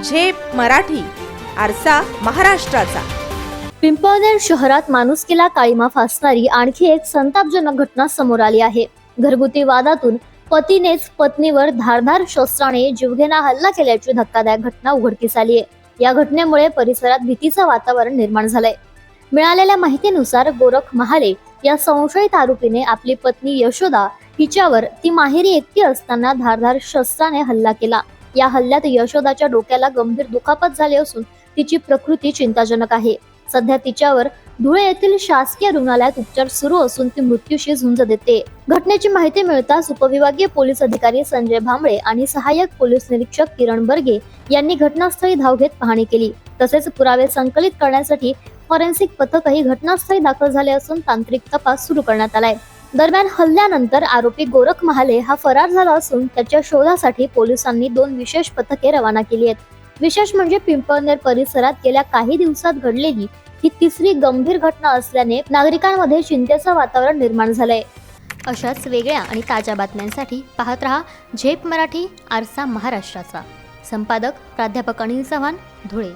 झेप मराठी, आरसा महाराष्ट्राचा. पिंपळनेर शहरात माणुसकीला काळीमा फासणारी आणखी एक संतापजनक घटना समोर आली आहे. घरगुती वादातून पतीनेच पत्नीवर धारदार शस्त्राने जीवघेणा हल्ला केल्याची धक्कादायक घटना उघडकीस आली आहे. या घटनेमुळे परिसरात भीतीचं वातावरण निर्माण झालंय. मिळालेल्या माहितीनुसार गोरख महाले या संशयित आरोपीने आपली पत्नी यशोदा हिच्यावर ती माहेरी एकटी असताना धारदार शस्त्राने हल्ला केला. या हल्ल्यात यशोदाच्या डोक्याला गंभीर दुखापत झाली असून तिची प्रकृती चिंताजनक आहे. सध्या तिच्यावर धुळे येथील शासकीय रुग्णालयात उपचार सुरू असून ती मृत्यूशी झुंज देते. घटनेची माहिती मिळताच उपविभागीय पोलीस अधिकारी संजय भांबळे आणि सहाय्यक पोलीस निरीक्षक किरण बर्गे यांनी घटनास्थळी धाव घेत पाहणी केली. तसेच पुरावे संकलित करण्यासाठी फॉरेन्सिक पथकही घटनास्थळी दाखल झाले असून तांत्रिक तपास सुरू करण्यात आलाय. दरम्यान हल्ल्यानंतर आरोपी गोरख महाले हा फरार झाला असून त्याच्या शोधासाठी पोलिसांनी 2 विशेष पथके रवाना केली आहेत. विशेष म्हणजे पिंपळनेर परिसरात गेल्या काही दिवसात घडलेली ही तिसरी गंभीर घटना असल्याने नागरिकांमध्ये चिंतेचं वातावरण निर्माण झालंय. अशाच वेगळ्या आणि ताज्या बातम्यांसाठी पाहत रहा झेप मराठी, आरसा महाराष्ट्राचा. संपादक प्राध्यापक अनिल चव्हाण, धुळे.